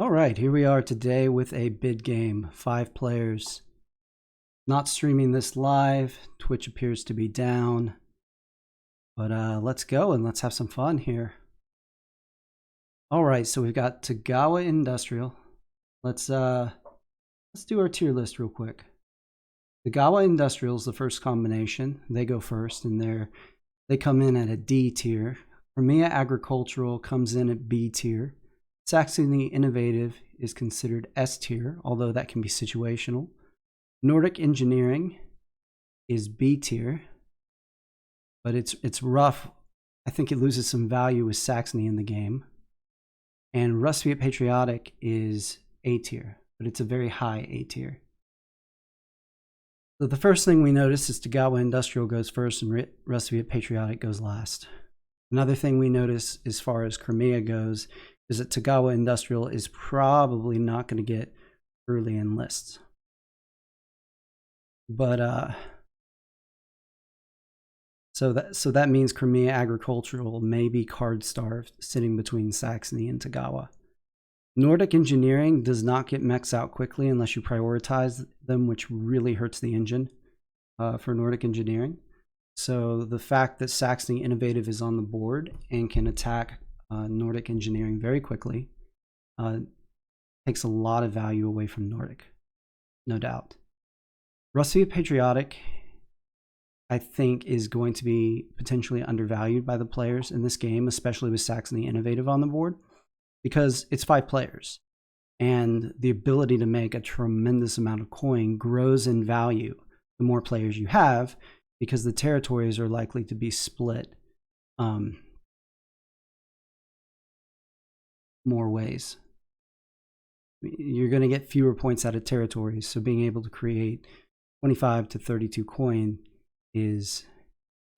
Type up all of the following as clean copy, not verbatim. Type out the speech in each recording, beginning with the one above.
All right, here we are today with a bid game, 5 players. Not streaming this live. Twitch appears to be down. But let's go and let's have some fun here. All right, so we've got Tagawa Industrial. Let's do our tier list real quick. Tagawa Industrial is the first combination. They go first, and they come in at a D tier. Crimea Agricultural comes in at B tier. Saxony Innovative is considered S tier, although that can be situational. Nordic Engineering is B tier, but it's rough. I think it loses some value with Saxony in the game. And Rusviet Patriotic is A tier, but it's a very high A tier. So the first thing we notice is Tagawa Industrial goes first and Rusviet Patriotic goes last. Another thing we notice as far as Crimea goes is that Tagawa Industrial is probably not going to get early in lists. But so that means Crimea Agricultural may be card starved, sitting between Saxony and Tagawa. Nordic Engineering does not get mechs out quickly unless you prioritize them, which really hurts the engine for Nordic Engineering. So the fact that Saxony Innovative is on the board and can attack Nordic Engineering very quickly takes a lot of value away from Nordic, no doubt. Rusviet Patriotic, I think, is going to be potentially undervalued by the players in this game, especially with Saxony Innovative on the board, because it's 5 players, and the ability to make a tremendous amount of coin grows in value the more players you have, because the territories are likely to be split more ways. You're going to get fewer points out of territories, so being able to create 25 to 32 coin is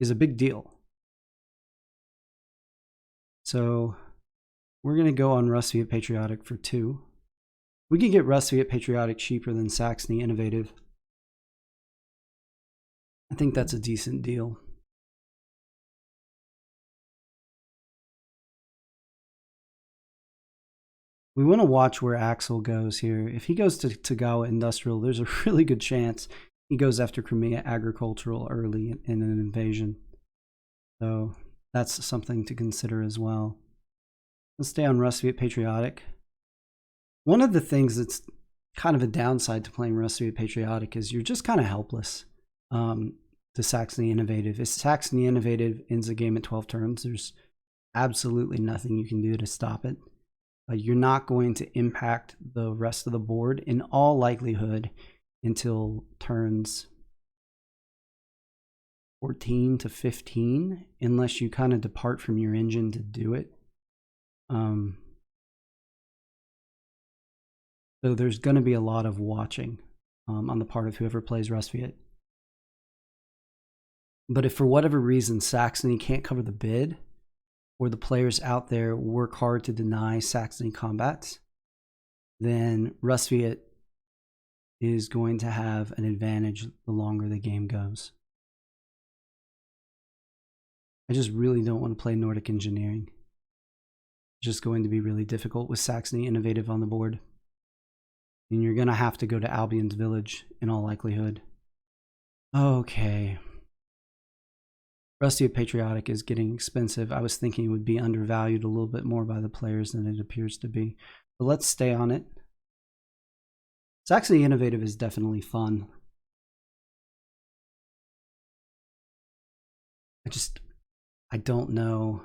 a big deal. So we're going to go on Rusviet Patriotic for 2. We can get Rusviet Patriotic cheaper than Saxony Innovative. I think that's a decent deal. We want to watch where Axel goes here. If he goes to Tagawa Industrial, there's a really good chance he goes after Crimea Agricultural early in an invasion. So that's something to consider as well. Let's stay on Rusviet Patriotic. One of the things that's kind of a downside to playing Rusviet Patriotic is you're just kind of helpless to Saxony Innovative. If Saxony Innovative ends the game at 12 turns, there's absolutely nothing you can do to stop it. You're not going to impact the rest of the board in all likelihood until turns 14 to 15, unless you kind of depart from your engine to do it. So there's going to be a lot of watching on the part of whoever plays Rusviet. But if for whatever reason Saxony can't cover the bid, or the players out there work hard to deny Saxony combats, then Rusviet is going to have an advantage the longer the game goes. I just really don't want to play Nordic Engineering. It's just going to be really difficult with Saxony Innovative on the board. And you're going to have to go to Albion's Village in all likelihood. Okay. Rusviet Patriotic is getting expensive. I was thinking it would be undervalued a little bit more by the players than it appears to be. But let's stay on it. Saxony Innovative is definitely fun. I don't know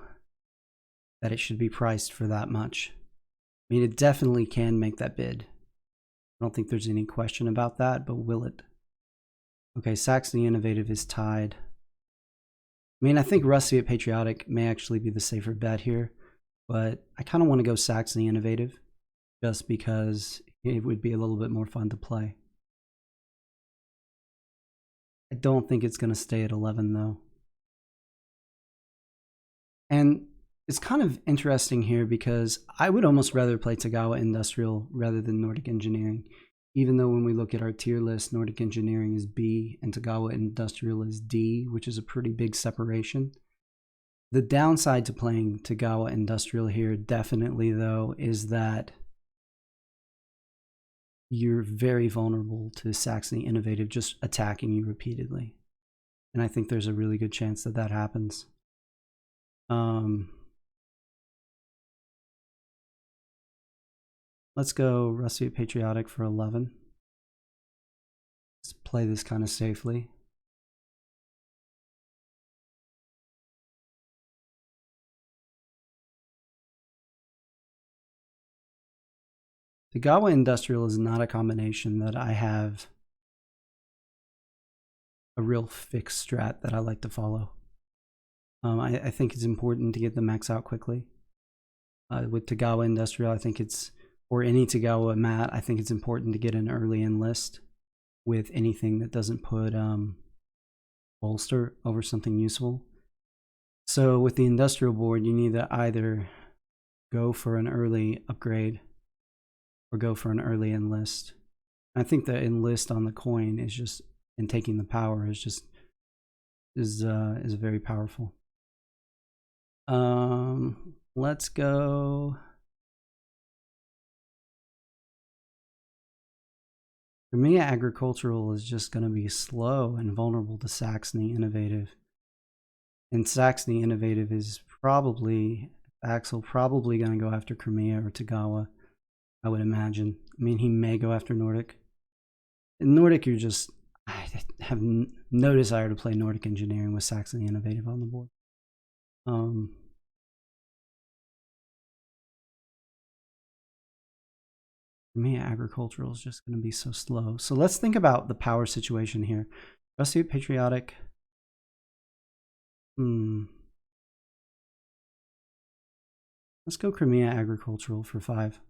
that it should be priced for that much. I mean, it definitely can make that bid. I don't think there's any question about that, but will it? Okay, Saxony Innovative is tied. I mean, I think Rusviet Patriotic may actually be the safer bet here, but I kind of want to go Saxony Innovative just because it would be a little bit more fun to play. I don't think it's going to stay at 11 though. And it's kind of interesting here because I would almost rather play Tagawa Industrial rather than Nordic Engineering. Even though when we look at our tier list, Nordic Engineering is B and Tagawa Industrial is D, which is a pretty big separation. The downside to playing Tagawa Industrial here definitely, though, is that you're very vulnerable to Saxony Innovative just attacking you repeatedly. And I think there's a really good chance that that happens. Let's go Rusviet Patriotic for 11. Let's play this kind of safely. Tagawa Industrial is not a combination that I have a real fixed strat that I like to follow. I think it's important to get the max out quickly. With Tagawa Industrial, I think it's, or any Tagawa mat, I think it's important to get an early enlist with anything that doesn't put bolster over something useful. So with the industrial board, you need to either go for an early upgrade or go for an early enlist. I think the enlist on the coin is just, and taking the power is just, is very powerful. Let's go. For me, agricultural is just going to be slow and vulnerable to Saxony Innovative. And Saxony Innovative is probably, Axel probably going to go after Crimea or Tagawa, I would imagine. I mean, he may go after Nordic. In Nordic, you're just, I have no desire to play Nordic Engineering with Saxony Innovative on the board. For me, agricultural is just going to be so slow. So let's think about the power situation here. Rusviet Patriotic. Let's go Crimea Agricultural for 5.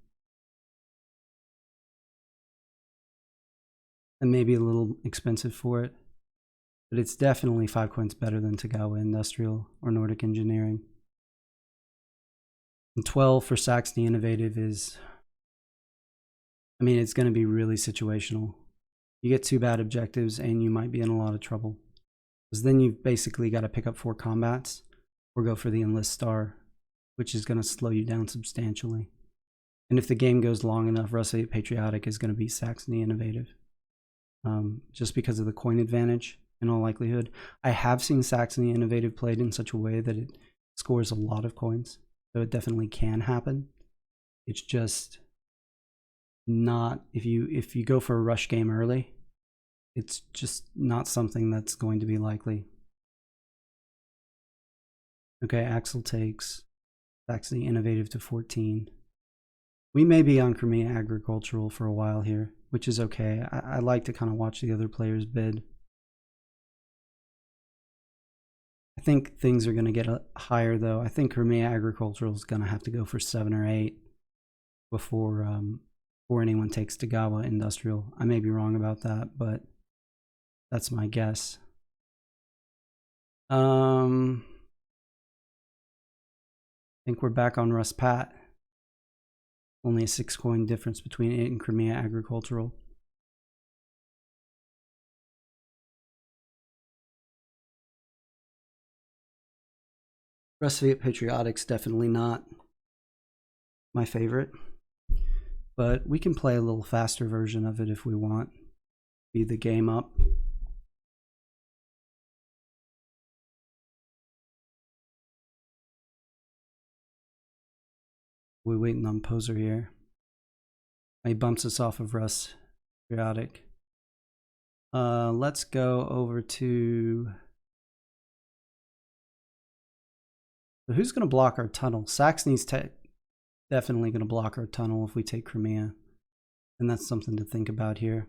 And maybe a little expensive for it. But it's definitely 5 coins better than Tagawa Industrial or Nordic Engineering. And 12 for Saxony Innovative is, I mean, it's going to be really situational. You get 2 bad objectives and you might be in a lot of trouble. Because then you've basically got to pick up 4 combats or go for the enlist star, which is going to slow you down substantially. And if the game goes long enough, Rusviet Patriotic is going to be Saxony Innovative. Just because of the coin advantage, in all likelihood. I have seen Saxony Innovative played in such a way that it scores a lot of coins. So it definitely can happen. It's just not, if you go for a rush game early, it's just not something that's going to be likely. Okay, Axel takes Saxony Innovative to 14. We may be on Crimea Agricultural for a while here, which is okay. I like to kind of watch the other players bid. I think things are going to get higher, though. I think Crimea Agricultural is going to have to go for 7 or 8 before anyone takes Tagawa Industrial. I may be wrong about that, but that's my guess. I think we're back on Russ Pat. Only a 6 coin difference between it and Crimea Agricultural. Rusviet Patriotic's definitely not my favorite, but we can play a little faster version of it if we want. Speed the game up. We're waiting on Poser here. He bumps us off of Russ Patriotic. Let's go over to... So who's going to block our tunnel? Saxony's definitely going to block our tunnel if we take Crimea. And that's something to think about here.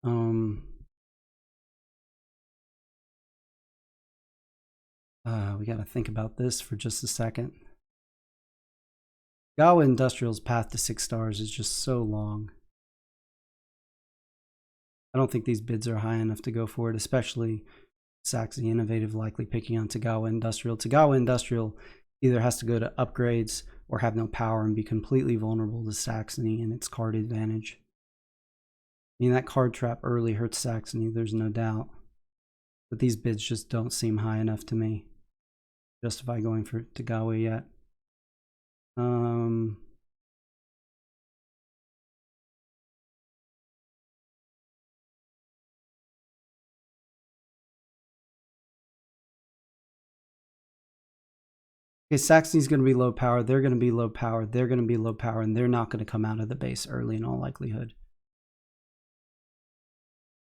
We got to think about this for just a second. Gawa Industrial's path to 6 stars is just so long. I don't think these bids are high enough to go for it, especially Saxony Innovative likely picking on Tagawa Industrial. Tagawa Industrial either has to go to upgrades or have no power and be completely vulnerable to Saxony and its card advantage. I mean, that card trap early hurts Saxony, there's no doubt. But these bids just don't seem high enough to me to justify going for Tagawa yet. Okay, Saxony's going to be low power. They're going to be low power. They're going to be low power, and they're not going to come out of the base early in all likelihood.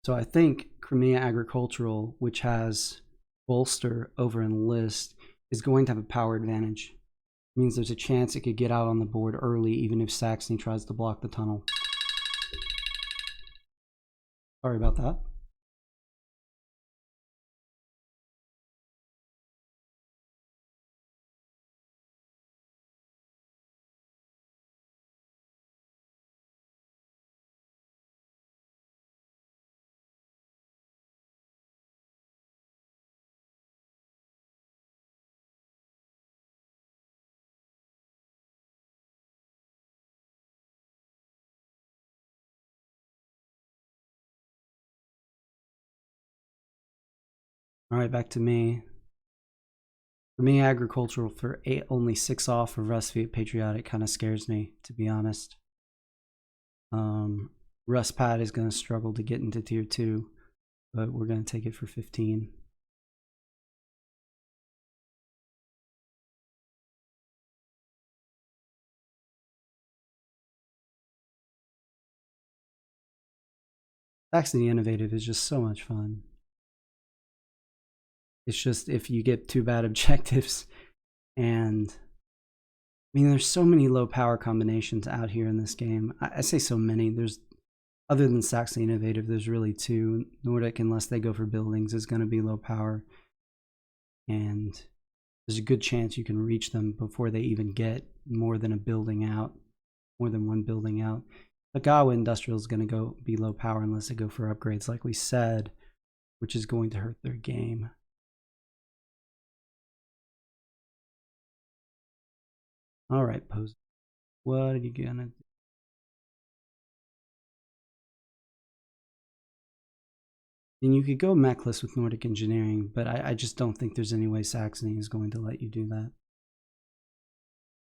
So I think Crimea Agricultural, which has bolster over enlist, is going to have a power advantage. It means there's a chance it could get out on the board early, even if Saxony tries to block the tunnel. Sorry about that. All right, back to me. For me, agricultural for 8, only 6 off of Rusviet Patriotic kind of scares me, to be honest. Ruspat is going to struggle to get into tier 2, but we're going to take it for 15. Saxony Innovative is just so much fun. It's just if you get 2 bad objectives, and I mean, there's so many low power combinations out here in this game. I say so many. There's, other than Saxony Innovative, there's really 2. Nordic, unless they go for buildings, is going to be low power, and there's a good chance you can reach them before they even get more than a building out, more than 1 building out. Agawa Industrial is going to be low power unless they go for upgrades, like we said, which is going to hurt their game. All right, Pose. What are you gonna do? And you could go mechless with Nordic Engineering, but I just don't think there's any way Saxony is going to let you do that.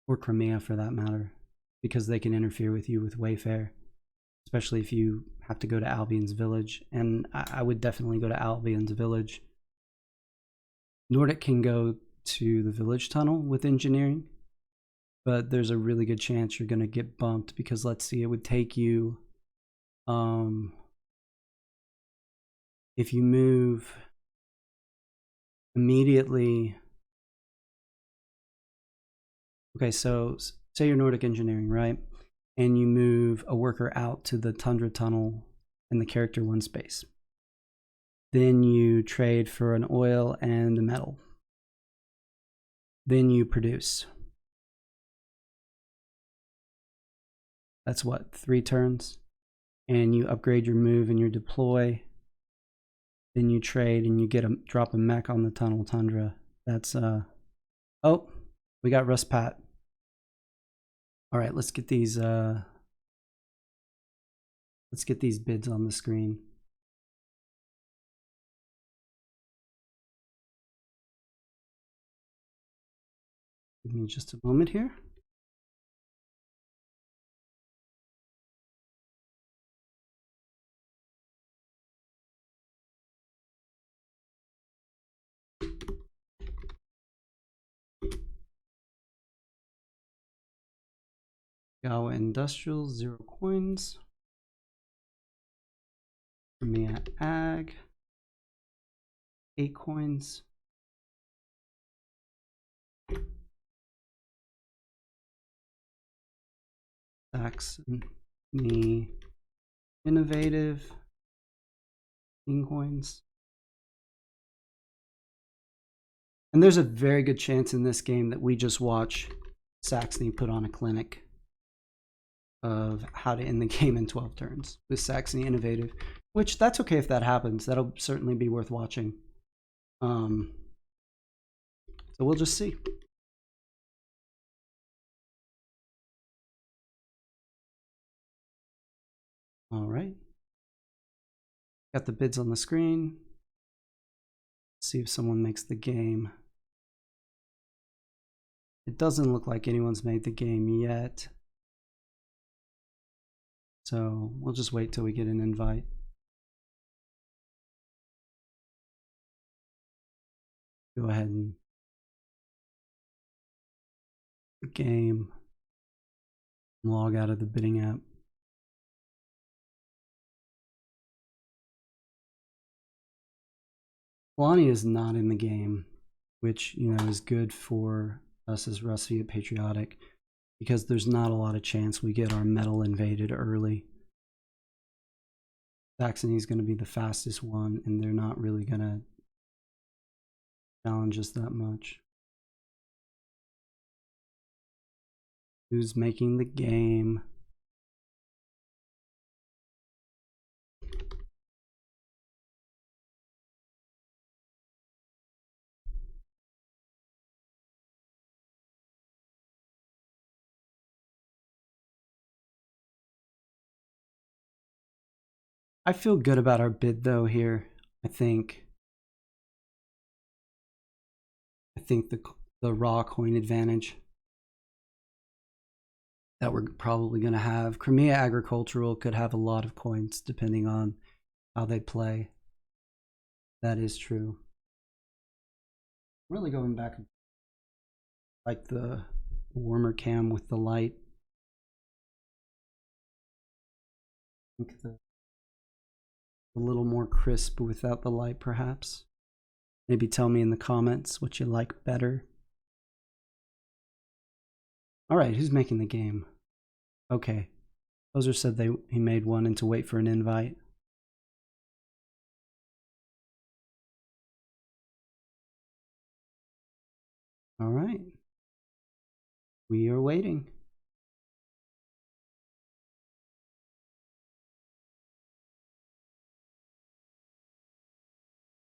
Or Crimea, for that matter, because they can interfere with you with Wayfare, especially if you have to go to Albion's Village. And I would definitely go to Albion's Village. Nordic can go to the Village Tunnel with Engineering, but there's a really good chance you're going to get bumped, because let's see, it would take you, if you move immediately. Okay, so say you're Nordic Engineering, right? And you move a worker out to the Tundra Tunnel in the Character 1 space. Then you trade for an oil and a metal. Then you produce. That's what, 3 turns? And you upgrade your move and your deploy. Then you trade and you drop a mech on the Tunnel Tundra. That's oh, we got Ruspat. All right, let's get these bids on the screen. Give me just a moment here. Gawa Industrial, 0 coins. Crimea Ag, 8 coins. Saxony Innovative, 15 coins. And there's a very good chance in this game that we just watch Saxony put on a clinic of how to end the game in 12 turns with Saxony Innovative, which that's okay if that happens. That'll certainly be worth watching. So we'll just see. All right. Got the bids on the screen. See if someone makes the game. It doesn't look like anyone's made the game yet. So we'll just wait till we get an invite. Go ahead and the game. Log out of the bidding app. Lonnie is not in the game, which, you know, is good for us as Rusviet Patriotic, because there's not a lot of chance we get our metal invaded early. Saxony is going to be the fastest one, and they're not really going to challenge us that much. Who's making the game? I feel good about our bid though here. I think the raw coin advantage that we're probably going to have. Crimea Agricultural could have a lot of coins depending on how they play. That is true. Really going back, like the warmer cam with the light. I think a little more crisp without the light, perhaps. Maybe tell me in the comments what you like better. All right, who's making the game? Okay. Poser said he made one and to wait for an invite. All right. We are waiting.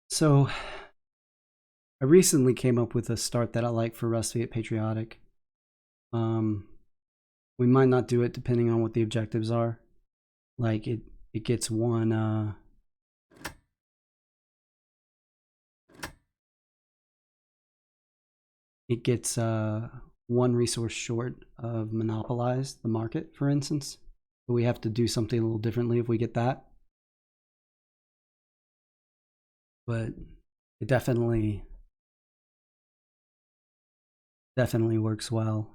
So I recently came up with a start that I like for Rusviet Patriotic. We might not do it depending on what the objectives are. Like it gets one one resource short of monopolize the market, for instance. So we have to do something a little differently if we get that. But it definitely works well.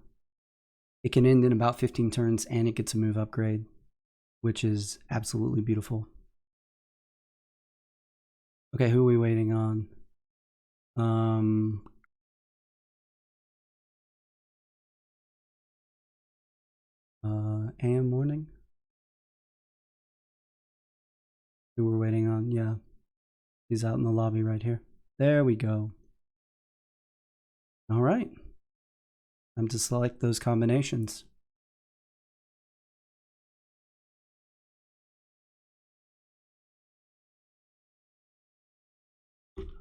It can end in about 15 turns and it gets a move upgrade, which is absolutely beautiful. Okay, who are we waiting on? AM morning? Who we're waiting on? Yeah. He's out in the lobby right here. There we go. All right. Time to select those combinations.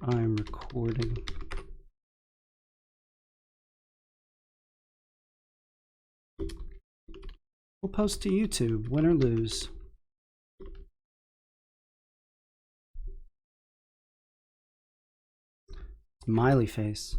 I'm recording. We'll post to YouTube, win or lose. Smiley face.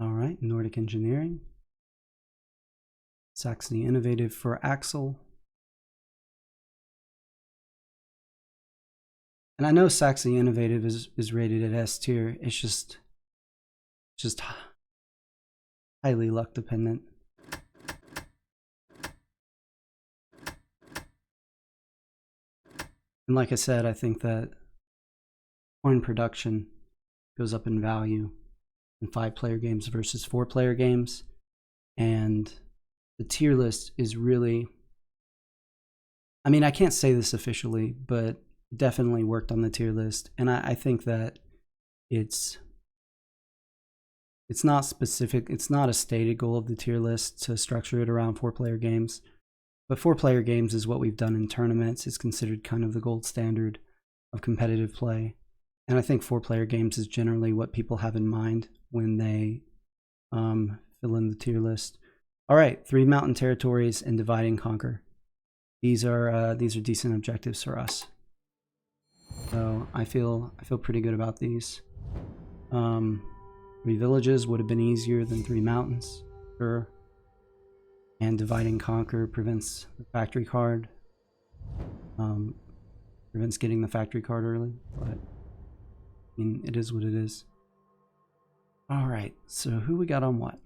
All right, Nordic Engineering. Saxony Innovative for Axel. And I know Saxony Innovative is rated at S tier. It's just highly luck dependent. And like I said, I think that coin production goes up in value in 5-player games versus 4-player games. And the tier list is really, I mean, I can't say this officially, but definitely worked on the tier list. And I think that it's not specific, it's not a stated goal of the tier list to structure it around 4-player games. But 4-player games is what we've done in tournaments. It's considered kind of the gold standard of competitive play. And I think 4-player games is generally what people have in mind when they fill in the tier list. All right, 3 mountain territories and divide and conquer. These are decent objectives for us. So I feel pretty good about these. 3 villages would have been easier than 3 mountains. Sure. And Divide and Conquer prevents the factory card. Prevents getting the factory card early, but I mean, it is what it is. Alright, so who we got on what?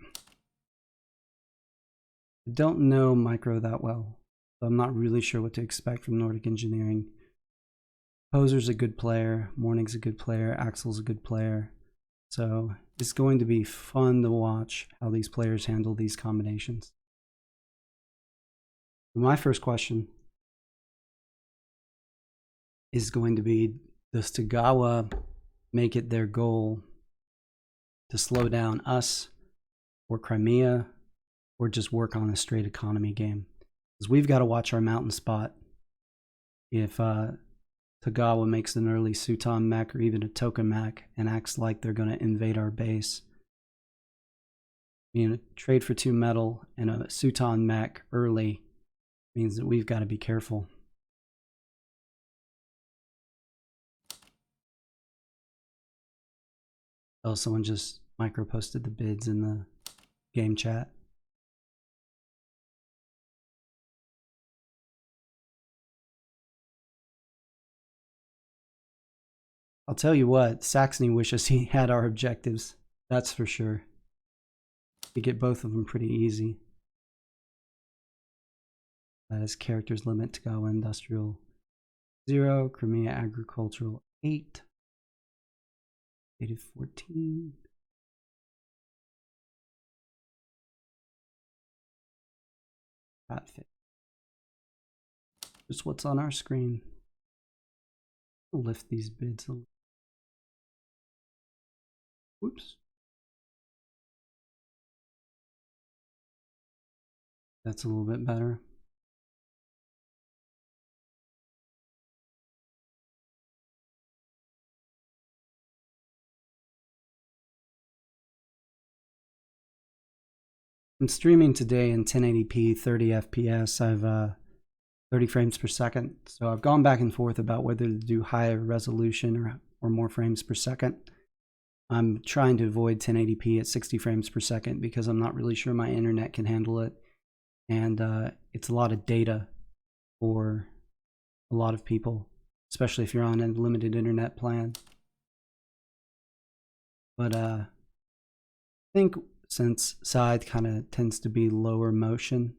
I don't know Micro that well, so I'm not really sure what to expect from Nordic Engineering. Poser's a good player, Morning's a good player, Axel's a good player. So it's going to be fun to watch how these players handle these combinations. My first question is going to be, does Tagawa make it their goal to slow down us or Crimea, or just work on a straight economy game? Because we've got to watch our mountain spot. If Tagawa makes an early Suton mech or even a token mech and acts like they're going to invade our base, I mean, a trade for 2 metal and a Suton mech early means that we've got to be careful. Oh, someone just micro posted the bids in the game chat. I'll tell you what, Saxony wishes he had our objectives. That's for sure. We get both of them pretty easy. That is characters limit Tagawa Industrial 0, Crimea Agricultural 8, Native 14. That fit. Just what's on our screen. We'll lift these bids a little. Whoops. That's a little bit better. I'm streaming today in 1080p, 30 FPS. I've 30 frames per second. So I've gone back and forth about whether to do higher resolution or more frames per second. I'm trying to avoid 1080p at 60 frames per second because I'm not really sure my internet can handle it. And it's a lot of data for a lot of people, especially if you're on a limited internet plan. But I think since Scythe kind of tends to be lower motion,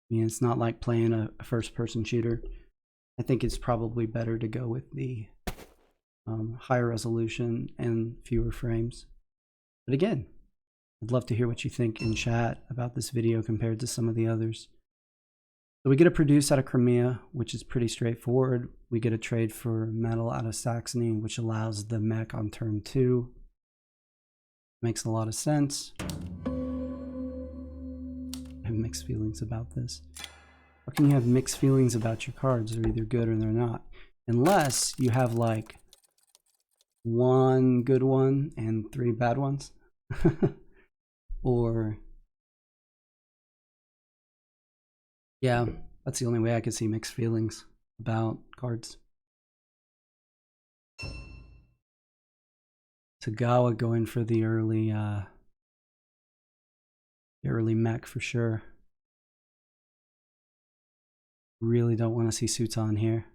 I mean, it's not like playing a first-person shooter. I think it's probably better to go with the higher resolution and fewer frames. But again, I'd love to hear what you think in chat about this video compared to some of the others. So we get a produce out of Crimea, which is pretty straightforward. We get a trade for metal out of Saxony, which allows the mech on turn 2. Makes a lot of sense. I have mixed feelings about this. How can you have mixed feelings about your cards? They're either good or they're not. Unless you have like 1 good one and 3 bad ones. Or yeah, that's the only way I could see mixed feelings about cards. Tagawa going for the early mech for sure. Really don't want to see Suton here.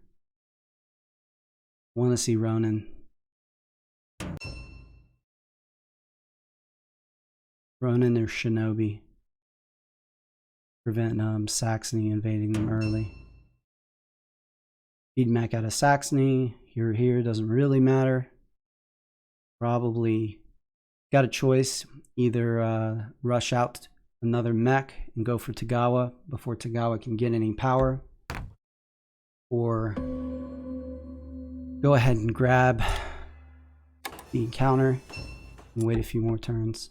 Want to see Ronin. Ronin or Shinobi. Prevent Saxony invading them early. Feed mech out of Saxony. Here doesn't really matter. Probably got a choice. Either rush out another mech and go for Tagawa before Tagawa can get any power, or go ahead and grab the counter and wait a few more turns.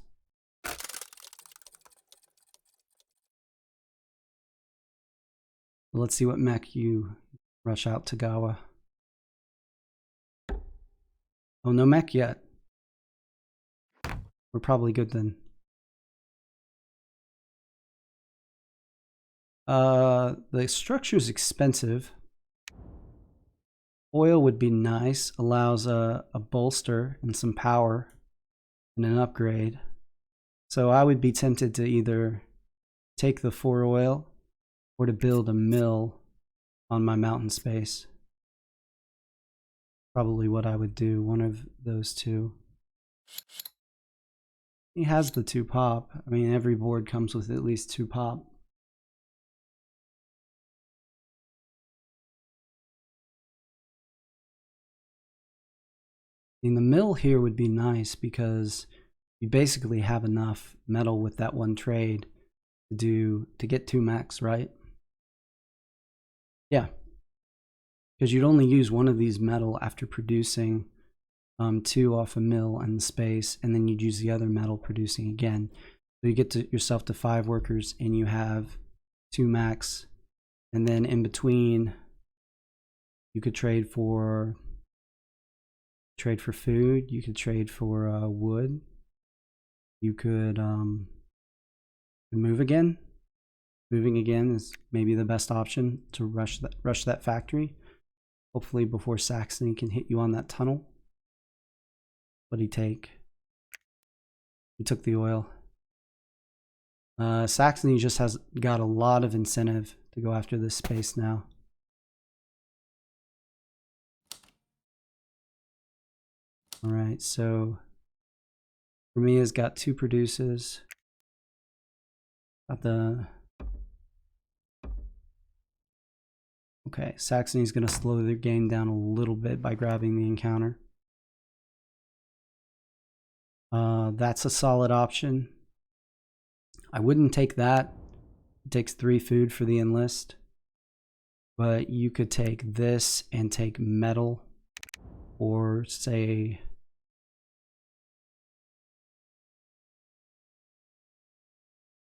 Let's see what mech you rush out Tagawa. Oh, no mech yet. We're probably good then. The structure is expensive. Oil would be nice. Allows a bolster and some power and an upgrade. So I would be tempted to either take the 4 oil or to build a mill on my mountain space. Probably what I would do, one of those two. He has the 2 pop. I mean, every board comes with at least 2 pop. I mean, the mill here would be nice because you basically have enough metal with that one trade to get 2 max, right? Yeah, because you'd only use one of these metal after producing 2 off a mill and the space, and then you'd use the other metal producing again. So you get yourself to 5 workers and you have 2 max, and then in between you could trade for food, you could trade for wood, you could move again. Moving again is maybe the best option to rush that factory, hopefully before Saxony can hit you on that tunnel. What'd he take? He took the oil. Saxony just has got a lot of incentive to go after this space now. All right, so Ramia's got 2 produces. Got the... Okay, Saxony's going to slow their game down a little bit by grabbing the encounter. That's a solid option. I wouldn't take that. It takes 3 food for the enlist. But you could take this and take metal, or say...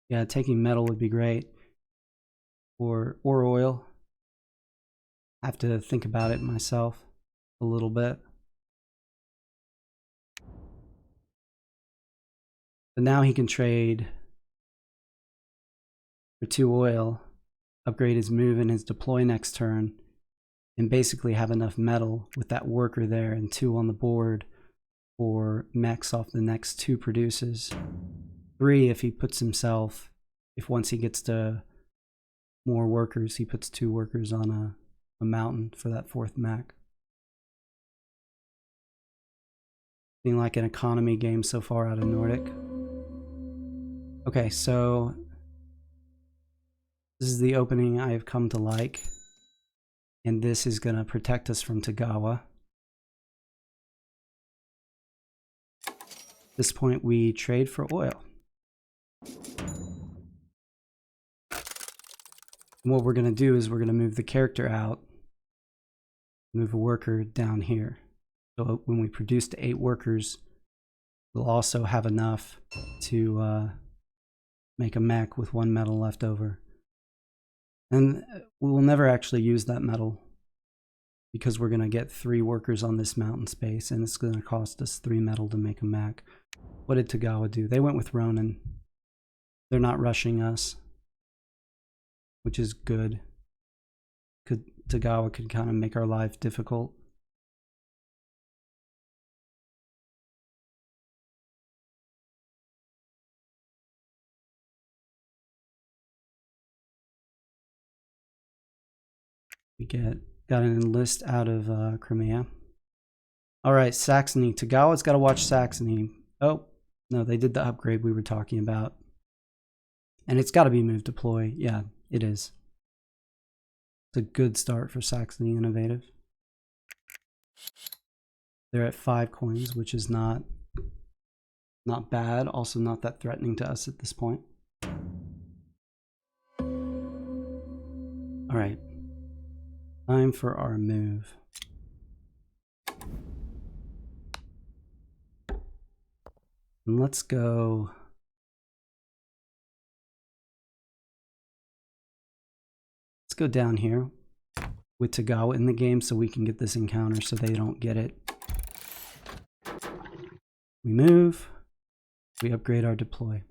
Yeah, taking metal would be great. Or oil. I have to think about it myself a little bit. But now he can trade for 2 oil, upgrade his move and his deploy next turn, and basically have enough metal with that worker there and 2 on the board for max off the next 2 produces. 3 if he puts himself, if once he gets to more workers, he puts 2 workers on a mountain for that 4th Mac. Being like an economy game so far out of Nordic. Okay, so this is the opening I have come to like, and this is going to protect us from Tagawa. At this point, we trade for oil. And what we're going to do is we're going to move the character out, move a worker down here. So when we produce to 8 workers, we'll also have enough to make a mech with 1 metal left over. And we will never actually use that metal because we're going to get 3 workers on this mountain space, and it's going to cost us 3 metal to make a mech. What did Tagawa do? They went with Ronin. They're not rushing us, which is good. Tagawa could kind of make our life difficult. We got an enlist out of Crimea. All right, Saxony. Tagawa's got to watch Saxony. Oh, no, they did the upgrade we were talking about. And it's got to be move deploy. Yeah, it is. It's a good start for Saxony Innovative. They're at 5 coins, which is not bad. Also not that threatening to us at this point. All right. Time for our move. And let's go. Let's go down here with Tagawa in the game so we can get this encounter so they don't get it. We move. We upgrade our deploy.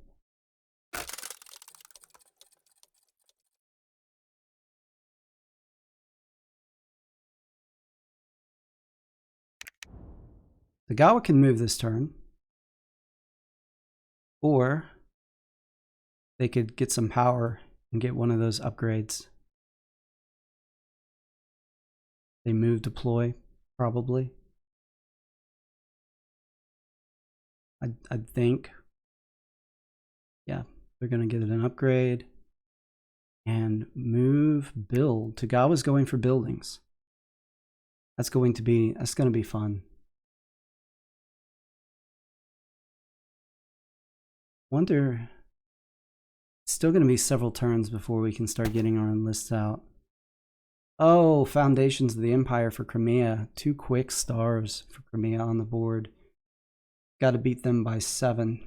Tagawa can move this turn. Or they could get some power and get one of those upgrades. They move deploy, probably. I'd think. Yeah, they're going to get an upgrade. And move, build. Tagawa's going for buildings. That's going to be fun. Wonder, it's still going to be several turns before we can start getting our enlists out. Oh, Foundations of the Empire for Crimea. 2 quick stars for Crimea on the board. Got to beat them by 7.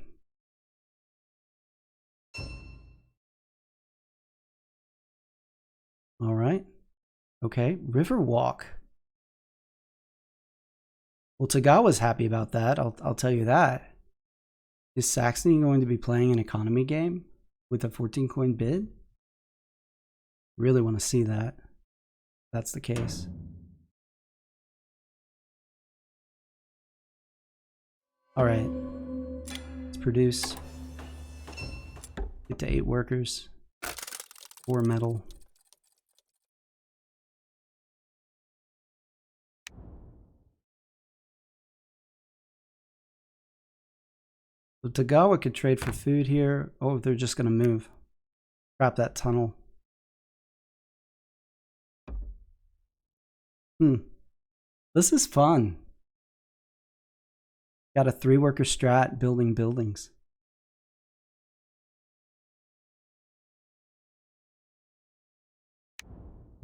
All right. Okay, Riverwalk. Well, Tagawa's happy about that. I'll tell you that. Is Saxony going to be playing an economy game with a 14 coin bid? Really want to see that. If that's the case. All right. Let's produce. Get to 8 workers. 4 metal. So Tagawa could trade for food here. Oh, they're just going to move. Trap that tunnel. This is fun. Got a 3-worker strat building buildings.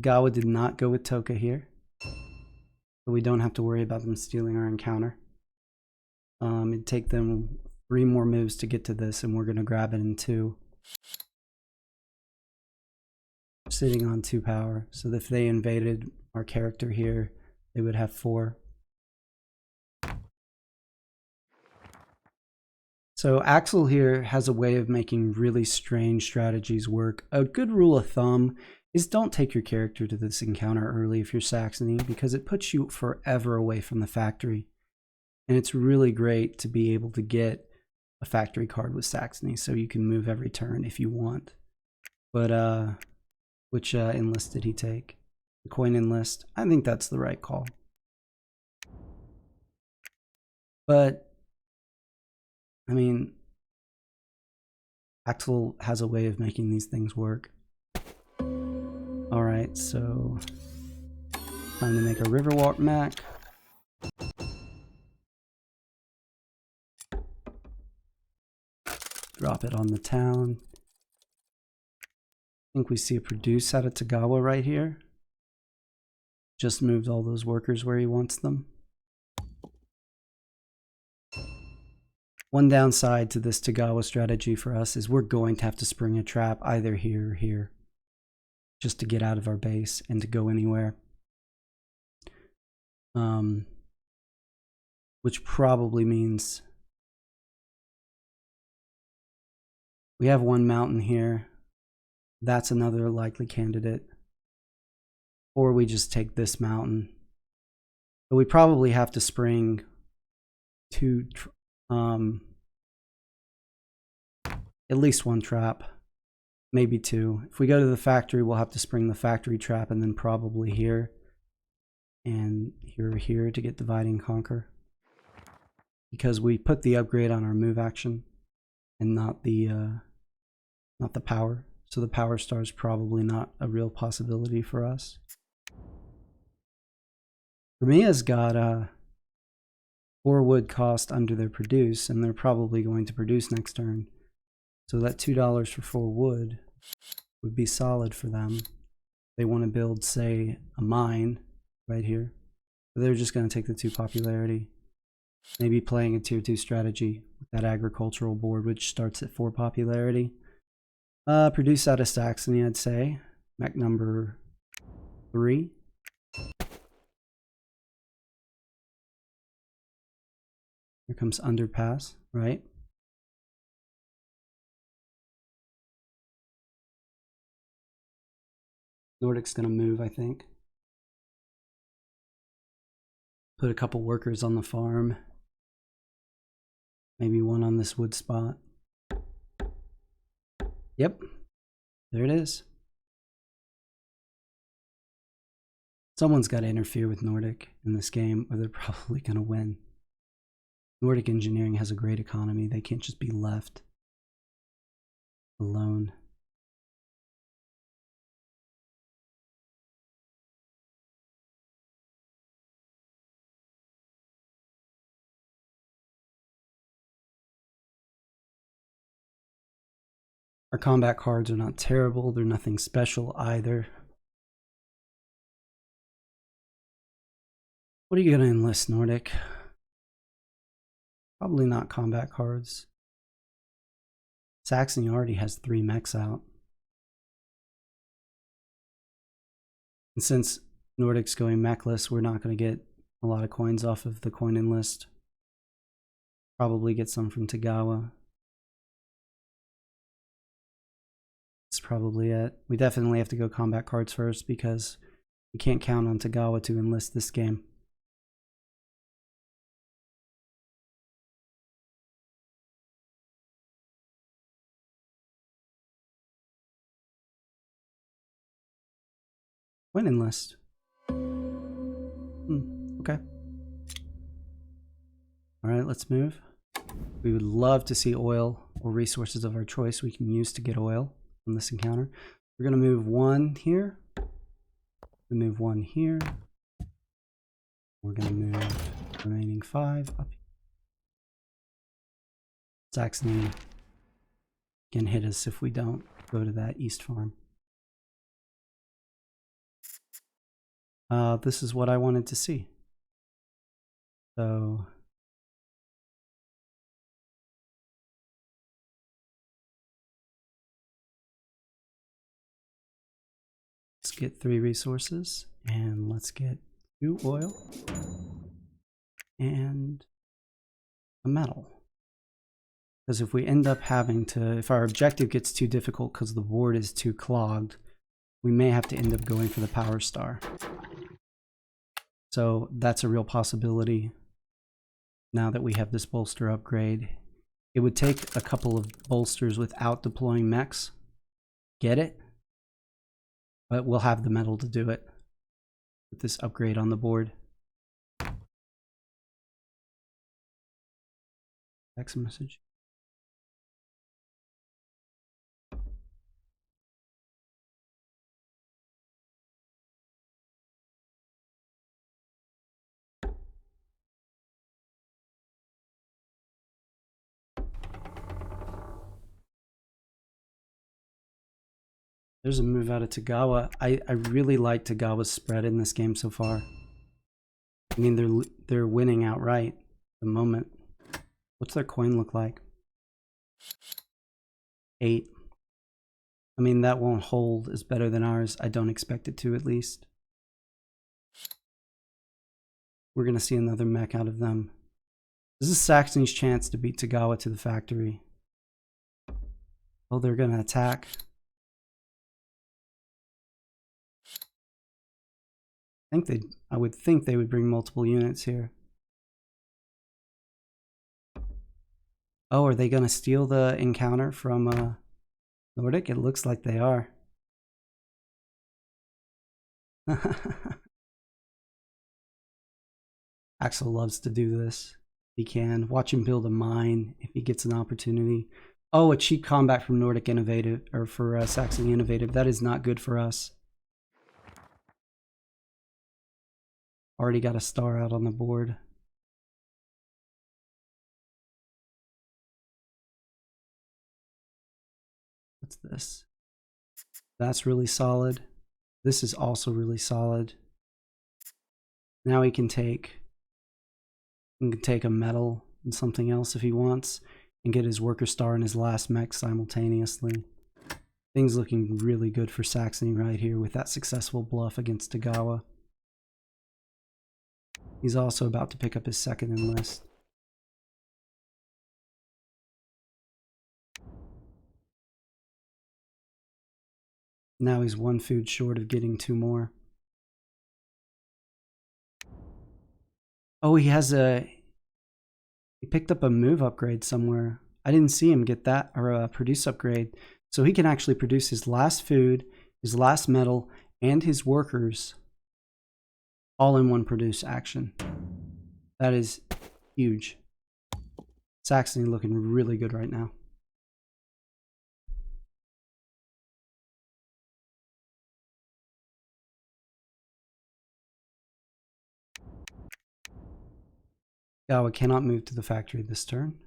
Gawa did not go with Toka here. So we don't have to worry about them stealing our encounter. It'd take them 3 more moves to get to this, and we're going to grab it in 2. Sitting on 2 power. So if they invaded our character here, they would have 4. So Axel here has a way of making really strange strategies work. A good rule of thumb is don't take your character to this encounter early if you're Saxony, because it puts you forever away from the factory. And it's really great to be able to get a factory card with Saxony so you can move every turn if you want. But which enlist did he take? The coin enlist. I think that's the right call. But I mean, Axel has a way of making these things work. Alright, so time to make a Riverwalk Mac. Drop it on the town. I think we see a produce out of Tagawa right here. Just moved all those workers where he wants them. One downside to this Tagawa strategy for us is we're going to have to spring a trap either here or here, just to get out of our base and to go anywhere. Which probably means we have 1 mountain here. That's another likely candidate. Or we just take this mountain. But we probably have to spring 2, at least 1 trap, maybe 2. If we go to the factory, we'll have to spring the factory trap and then probably here and here to get divide and conquer. Because we put the upgrade on our move action and not the power. So the power star is probably not a real possibility for us. Crimea's got 4 wood cost under their produce, and they're probably going to produce next turn. So that $2 for 4 wood would be solid for them. They want to build, say, a mine right here. But they're just going to take the 2 popularity. Maybe playing a tier 2 strategy with that agricultural board, which starts at 4 popularity. Produce out of Saxony, I'd say. Mech number 3. Here comes Underpass, right? Nordic's going to move, I think. Put a couple workers on the farm. Maybe 1 on this wood spot. Yep, there it is. Someone's got to interfere with Nordic in this game, or they're probably going to win. Nordic Engineering has a great economy. They can't just be left alone. Our combat cards are not terrible. They're nothing special either. What are you going to enlist, Nordic? Probably not combat cards. Saxony already has 3 mechs out. And since Nordic's going mechless, we're not going to get a lot of coins off of the coin enlist. Probably get some from Tagawa. That's probably it. We definitely have to go combat cards first because we can't count on Tagawa to enlist this game. Coin enlist. Okay. All right, let's move. We would love to see oil or resources of our choice we can use to get oil from this encounter. We're going to move 1 here. We move 1 here. We're going to move the remaining 5 up here. Saxony can hit us if we don't go to that east farm. This is what I wanted to see. So let's get 3 resources and let's get 2 oil and a metal. Because if we end up having to, if our objective gets too difficult because the board is too clogged, we may have to end up going for the power star. So that's a real possibility now that we have this bolster upgrade. It would take a couple of bolsters without deploying mechs. Get it? But we'll have the metal to do it with this upgrade on the board. Text message. There's a move out of Tagawa. I really like Tagawa's spread in this game so far. I mean, they're winning outright at the moment. What's their coin look like? 8. I mean, that won't hold is better than ours. I don't expect it to, at least. We're going to see another mech out of them. This is Saxony's chance to beat Tagawa to the factory. Oh, they're going to attack. I would think they would bring multiple units here. Oh, are they going to steal the encounter from Nordic? It looks like they are. Axel loves to do this. He can. Watch him build a mine if he gets an opportunity. Oh, a cheap combat from Nordic Innovative, or for Saxony Innovative. That is not good for us. Already got a star out on the board. What's this? That's really solid. This is also really solid. Now he can take a metal and something else if he wants and get his worker star and his last mech simultaneously. Things looking really good for Saxony right here with that successful bluff against Tagawa. He's also about to pick up his second enlist. Now he's 1 food short of getting 2 more. Oh, he picked up a move upgrade somewhere. I didn't see him get that, or a produce upgrade. So he can actually produce his last food, his last metal, and his workers all in one produce action. That is huge. Saxony looking really good right now. Gawa cannot move to the factory this turn.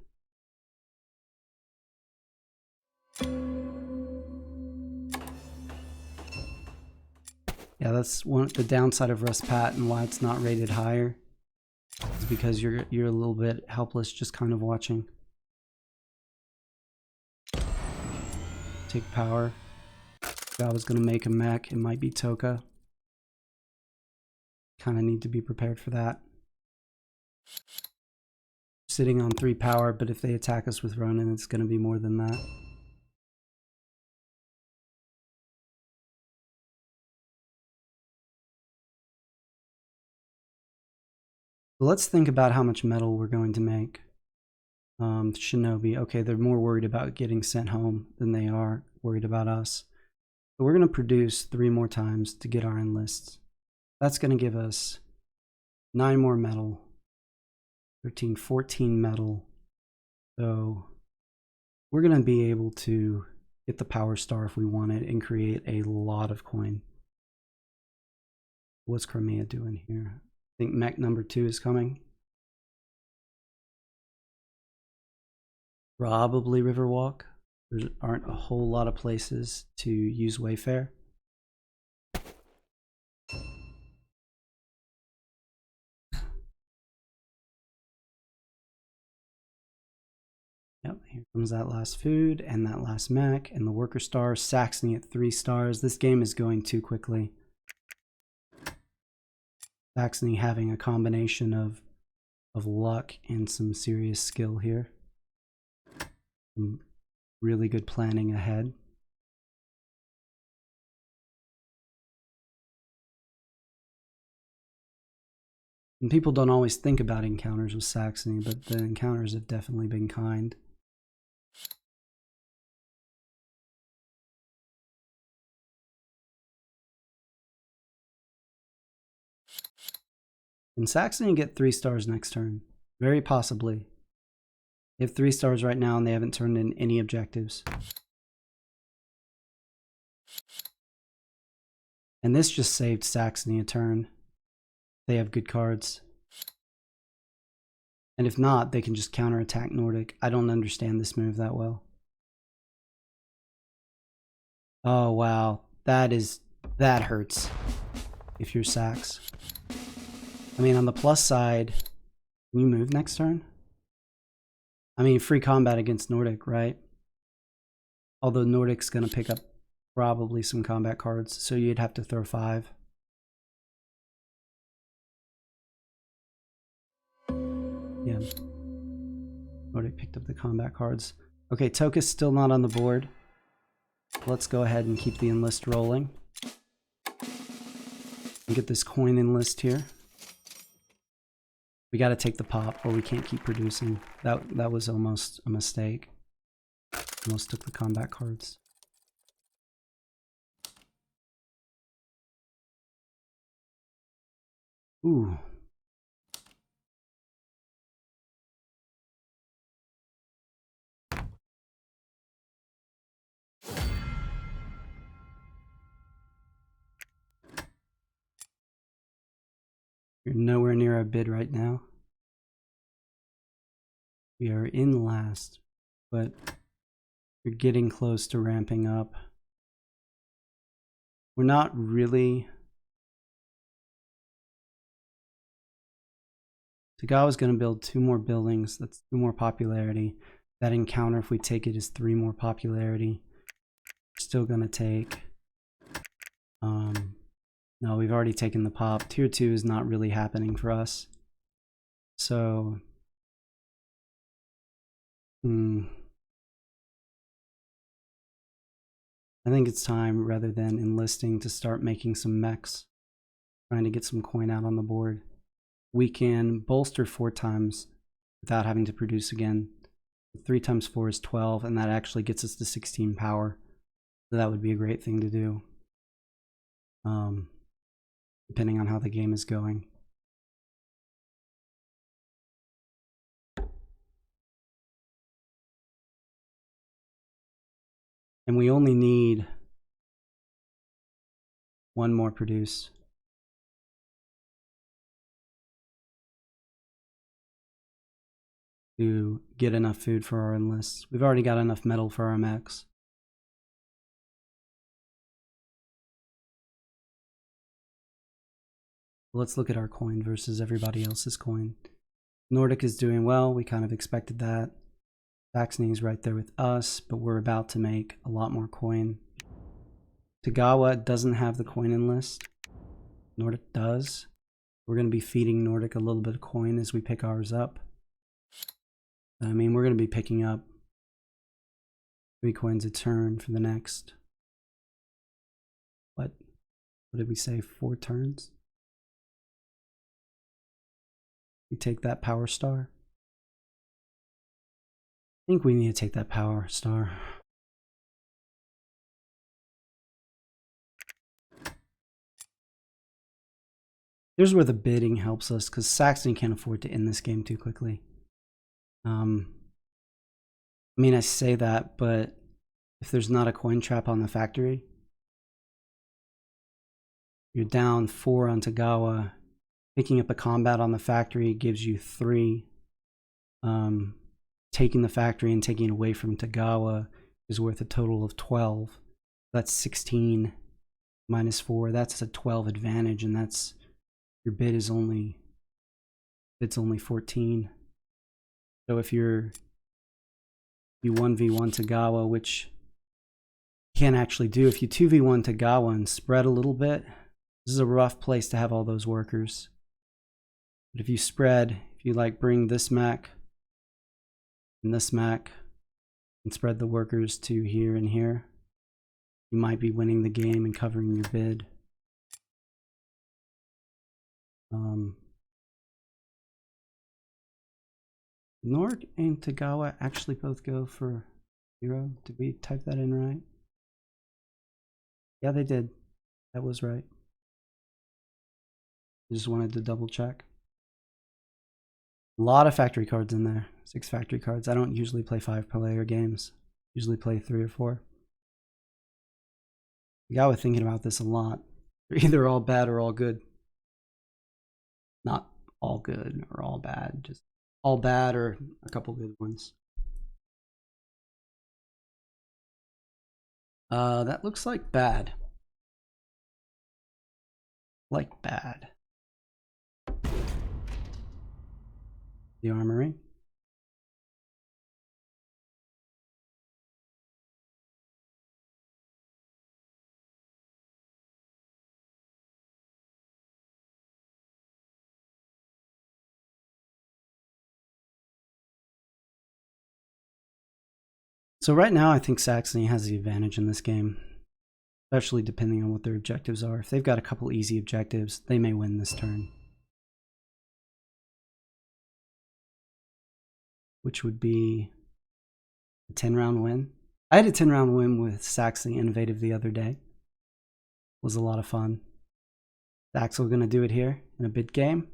Yeah, that's the downside of Ruspat and why it's not rated higher. Is because you're a little bit helpless just kind of watching. Take power. Gawa's gonna make a mech. It might be Toka. Kind of need to be prepared for that. Sitting on 3 power, but if they attack us with Ronin, it's gonna be more than that. Let's think about how much metal we're going to make. Shinobi, okay, they're more worried about getting sent home than they are worried about us. So we're going to produce 3 more times to get our enlists. That's going to give us 9 more metal, 13, 14 metal. So we're going to be able to get the power star if we want it and create a lot of coin. What's Crimea doing here? I think mech number 2 is coming. Probably Riverwalk. There aren't a whole lot of places to use Wayfare. Yep, here comes that last food and that last mech and the worker star. Saxony at 3 stars. This game is going too quickly. Saxony having a combination of luck and some serious skill here. Some really good planning ahead. And people don't always think about encounters with Saxony, but the encounters have definitely been kind. Can Saxony get 3 stars next turn? Very possibly. They have 3 stars right now and they haven't turned in any objectives. And this just saved Saxony a turn. They have good cards. And if not, they can just counterattack Nordic. I don't understand this move that well. Oh wow, that hurts if you're Sax. I mean, on the plus side, can you move next turn? I mean, free combat against Nordic, right? Although Nordic's going to pick up probably some combat cards, so you'd have to throw 5. Yeah. Nordic picked up the combat cards. Okay, Toka's still not on the board. Let's go ahead and keep the enlist rolling. And get this coin enlist here. We got to take the pop or we can't keep producing. That was almost a mistake. Almost took the combat cards. Ooh. You're nowhere near our bid right now. We are in last, but you're getting close to ramping up. We're not really... Tagawa's going to build 2 more buildings. That's 2 more popularity. That encounter, if we take it, is 3 more popularity. Still going to take... No, we've already taken the pop. Tier 2 is not really happening for us. So... I think it's time, rather than enlisting, to start making some mechs. Trying to get some coin out on the board. We can bolster 4 times without having to produce again. 3 times 4 is 12, and that actually gets us to 16 power. That would be a great thing to do, depending on how the game is going. And we only need one more produce. To get enough food for our enlists. We've already got enough metal for our mechs. Let's look at our coin versus everybody else's coin. Nordic is doing well. We kind of expected that. Saxony is right there with us, but we're about to make a lot more coin. Tagawa doesn't have the coin enlist. Nordic does. We're going to be feeding Nordic a little bit of coin as we pick ours up. I mean, we're going to be picking up 3 coins a turn for the next, what did we say, 4 turns? We take that power star. I think we need to take that power star. Here's where the bidding helps us, because Saxony can't afford to end this game too quickly. I mean, I say that, but if there's not a coin trap on the factory, you're down 4 on Tagawa. Picking up a combat on the factory gives you 3. Taking the factory and taking it away from Tagawa is worth a total of 12. That's 16 minus 4. That's a 12 advantage, and that's your bid is only 14. So if you 1v1 Tagawa, which you can't actually do, if you 2v1 Tagawa and spread a little bit, this is a rough place to have all those workers. But if you spread, if you like bring this mech and this mech and spread the workers to here and here, you might be winning the game and covering your bid. Nord and Tagawa actually both go for 0. Did we type that in right? Yeah, they did. That was right. I just wanted to double check. A lot of factory cards in there. 6 factory cards. I don't usually play 5-player games. Usually play 3 or 4. I was thinking about this a lot. They're either all bad or all good. Not all good or all bad. Just all bad or a couple good ones. That looks like bad. Like bad. The armory. So right now I think Saxony has the advantage in this game, especially depending on what their objectives are. If they've got a couple easy objectives, they may win this turn. Which would be a 10-round win. I had a 10-round win with Saxony Innovative the other day. It was a lot of fun. Is Axel going to do it here in a bid game?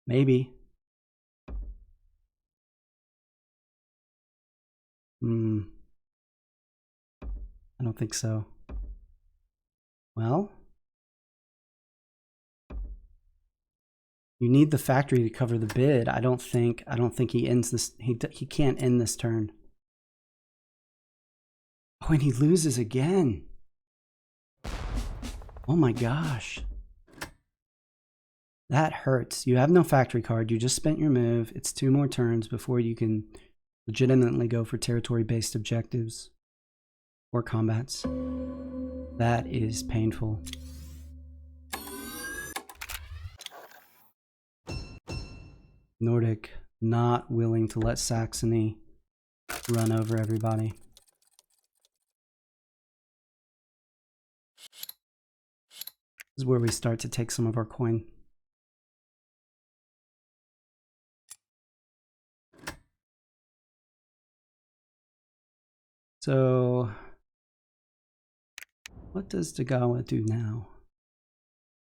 Maybe. I don't think so. Well, you need the factory to cover the bid. I don't think he ends this. He can't end this turn. Oh, and he loses again. Oh my gosh. That hurts. You have no factory card. You just spent your move. It's 2 more turns before you can legitimately go for territory-based objectives or combats. That is painful. Nordic not willing to let Saxony run over everybody. This is where we start to take some of our coin. So what does Tagawa do now?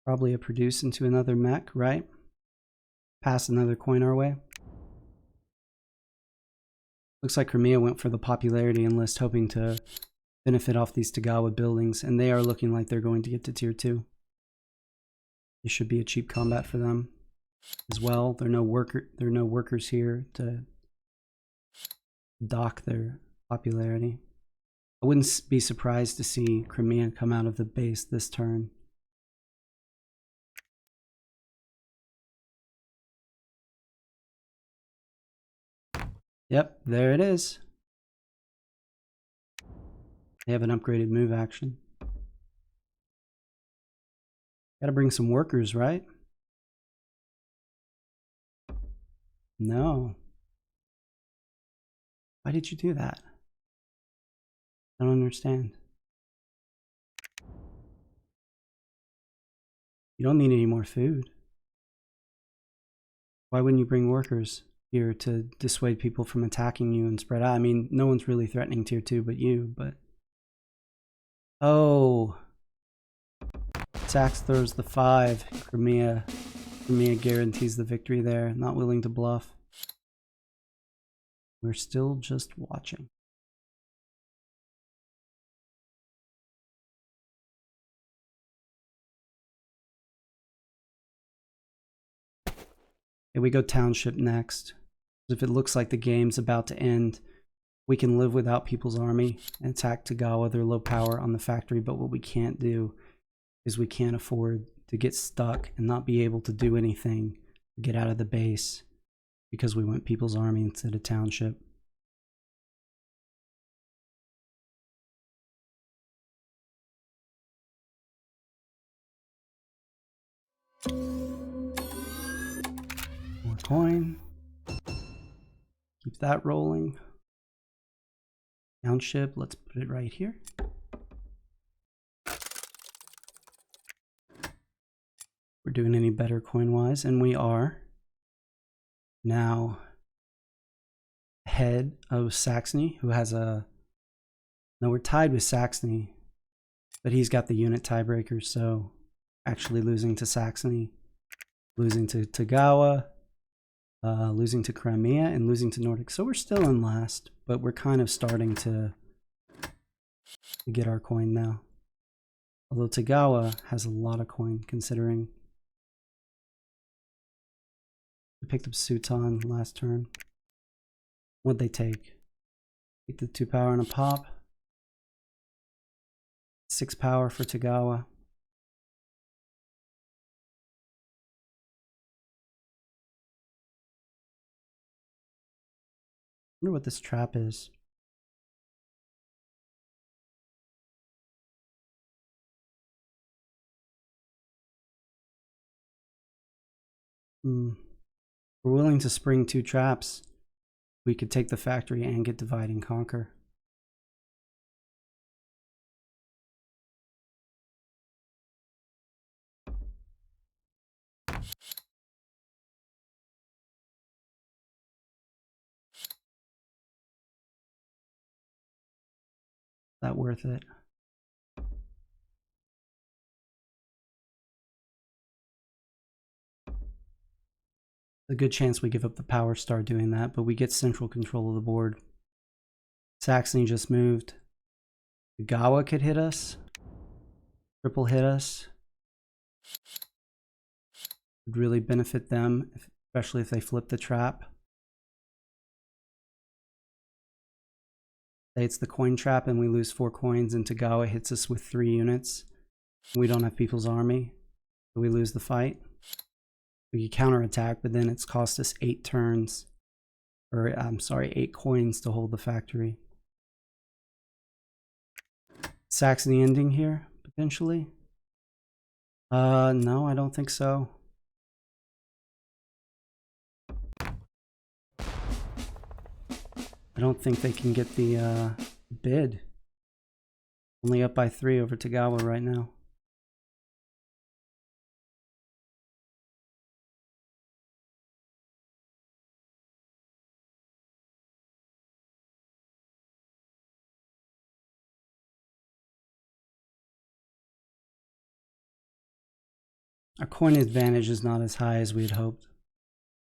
Probably a produce into another mech, right? Pass another coin our way. Looks like Crimea went for the popularity enlist, hoping to benefit off these Tagawa buildings, and they are looking like they're going to get to tier 2. This should be a cheap combat for them as well. There are no workers here to dock their popularity. I wouldn't be surprised to see Crimea come out of the base this turn. Yep, there it is. They have an upgraded move action. Gotta bring some workers, right? No. Why did you do that? I don't understand. You don't need any more food. Why wouldn't you bring workers here to dissuade people from attacking you and spread out? I mean, no one's really threatening tier 2 but you, but... Oh. Sax throws the 5. Crimea guarantees the victory there. Not willing to bluff. We're still just watching. Okay, we go township next. If it looks like the game's about to end, we can live without People's Army and attack Tagawa. They're low power on the factory, but what we can't do is we can't afford to get stuck and not be able to do anything, get out of the base, because we went People's Army instead of township. More coin. Keep that rolling. Township, let's put it right here. We're doing any better coin-wise, and we are now ahead of Saxony, who has a... No, we're tied with Saxony, but he's got the unit tiebreaker, so actually losing to Saxony, losing to Tagawa, losing to Crimea, and losing to Nordic. So we're still in last, but we're kind of starting to get our coin now. Although Tagawa has a lot of coin, considering we picked up Suton last turn. What'd they take? Take the 2 power and a pop. 6 power for Tagawa. I wonder what this trap is. We're willing to spring 2 traps. We could take the factory and get divide and conquer. That worth it? A good chance we give up the power star doing that, but we get central control of the board. Saxony just moved. Gawa could hit us. Triple hit us. Would really benefit them, especially if they flip the trap. Say it's the coin trap and we lose 4 coins, and Tagawa hits us with 3 units. We don't have People's Army, so we lose the fight. We could counterattack, but then it's cost us 8 turns. Or, I'm sorry, 8 coins to hold the factory. Saxony ending here, potentially? No, I don't think so. I don't think they can get the bid. Only up by 3 over Tagawa right now. Our coin advantage is not as high as we had hoped.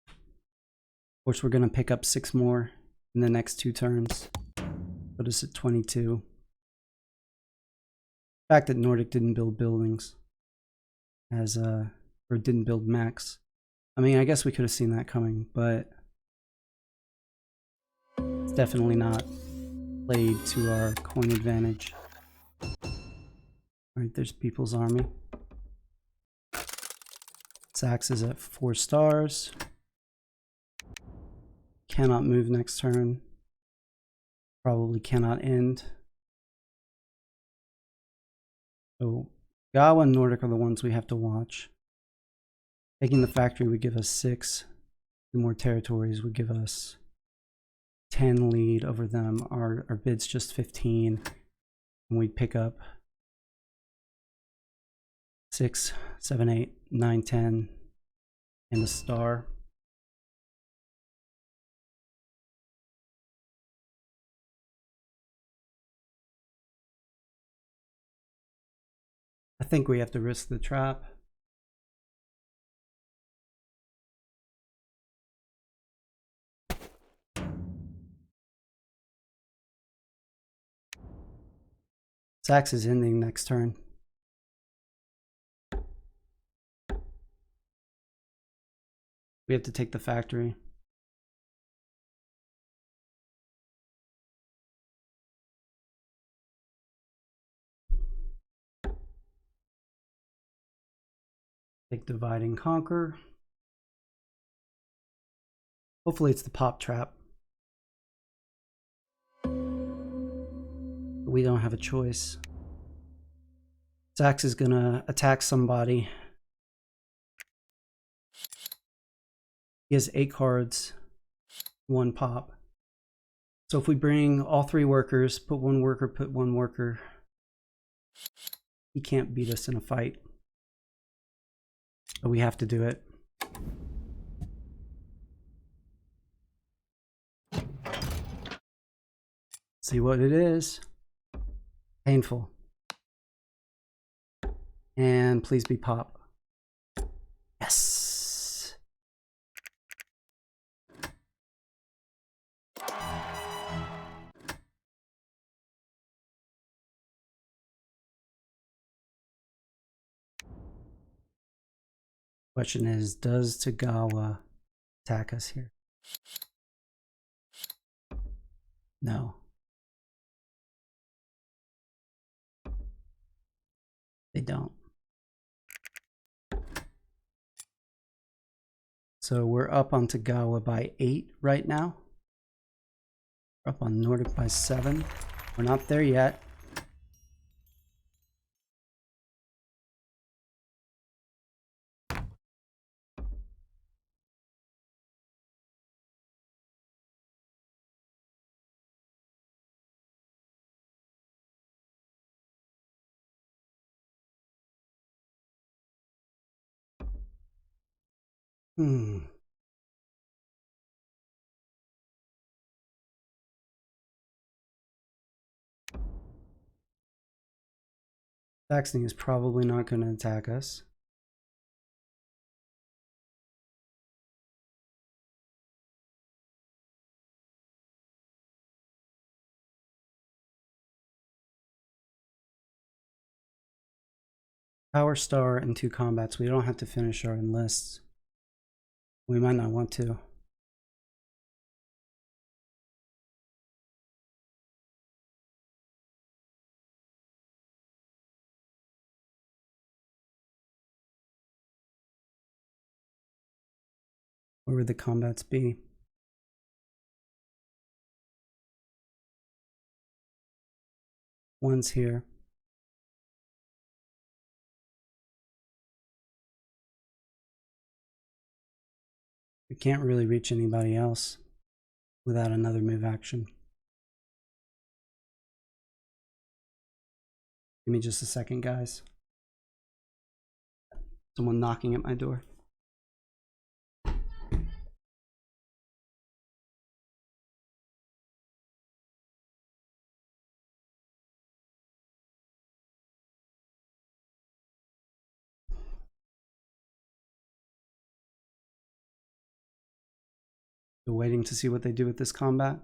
Of course, we're going to pick up 6 more in the next 2 turns. Put us at 22. The fact that Nordic didn't build buildings as or didn't build max. I mean, I guess we could have seen that coming, but it's definitely not played to our coin advantage. Alright, there's People's Army. Sax is at 4 stars. Cannot move next turn. Probably cannot end. So Gawa and Nordic are the ones we have to watch. Taking the factory would give us 6. 2 more territories would give us 10 lead over them. Our bid's just 15. And we'd pick up 6, 7, 8, 9, 10, and a star. I think we have to risk the trap. Sax is ending next turn. We have to take the factory. Take divide and conquer. Hopefully it's the pop trap. We don't have a choice. Sax is gonna attack somebody. He has 8 cards, 1 pop. So if we bring all 3 workers, put 1 worker, he can't beat us in a fight. But we have to do it. See what it is. Painful. And please be pop. Yes. Question is, does Tagawa attack us here? No. They don't. So we're up on Tagawa by 8 right now. We're up on Nordic by 7. We're not there yet. Saxony is probably not going to attack us. Power star and 2 combats. We don't have to finish our enlists. We might not want to. Where would the combats be? One's here. We can't really reach anybody else without another move action. Give me just a second, guys. Someone knocking at my door. Still waiting to see what they do with this combat.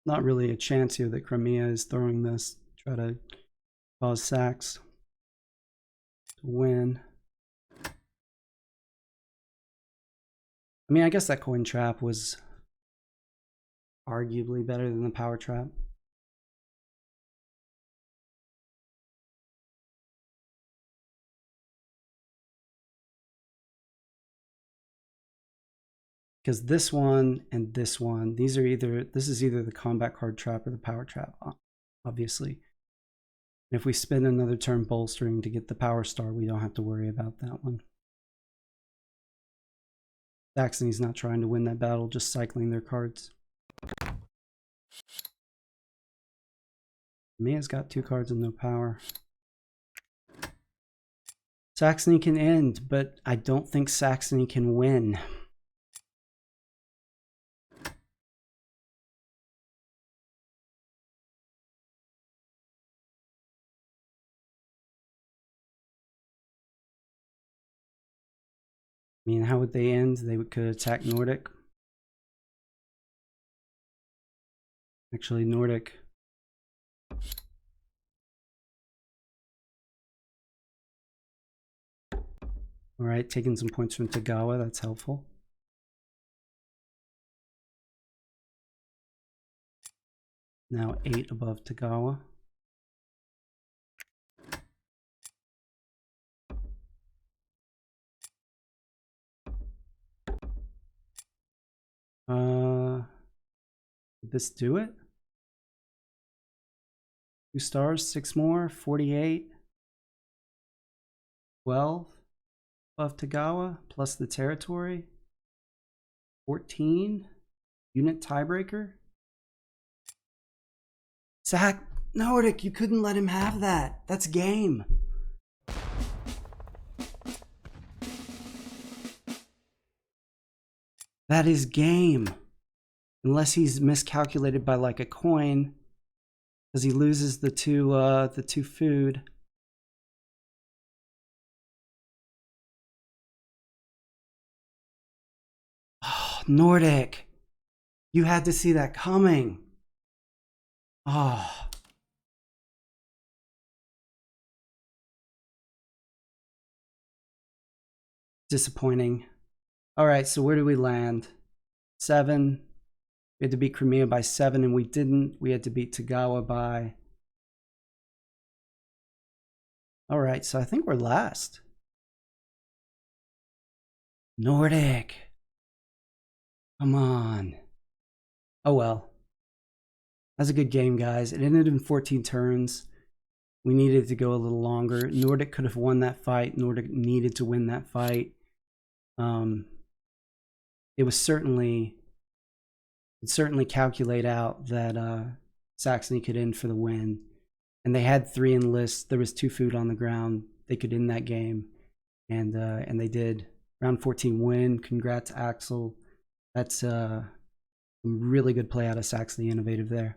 Not really a chance here that Crimea is throwing this. Try to cause sacks to win. I mean, I guess that coin trap was arguably better than the power trap. Because this one and this one, this is either the combat card trap or the power trap, obviously. And if we spend another turn bolstering to get the power star, we don't have to worry about that one. Saxony's not trying to win that battle, just cycling their cards. Mia's got 2 cards and no power. Saxony can end, but I don't think Saxony can win. I mean, how would they end? They could attack Nordic. Actually, Nordic. All right, taking some points from Tagawa, that's helpful. Now 8 above Tagawa. Did this do it? 2 stars, 6 more, 48. 12 above Tagawa, plus the territory. 14. Unit tiebreaker. Zach, Nordic, you couldn't let him have that. That's game. That is game. Unless he's miscalculated by like a coin, because he loses the two food. Oh, Nordic, you had to see that coming. Oh. Disappointing. All right, so where do we land? 7. We had to beat Crimea by 7, and we didn't. We had to beat Tagawa by... All right, so I think we're last. Nordic. Come on. Oh, well. That's a good game, guys. It ended in 14 turns. We needed to go a little longer. Nordic could have won that fight. Nordic needed to win that fight. It was certainly calculate out that Saxony could end for the win, and they had 3 enlists. There was 2 food on the ground. They could end that game, and they did. Round 14 win. Congrats, Axel. That's some really good play out of Saxony Innovative there.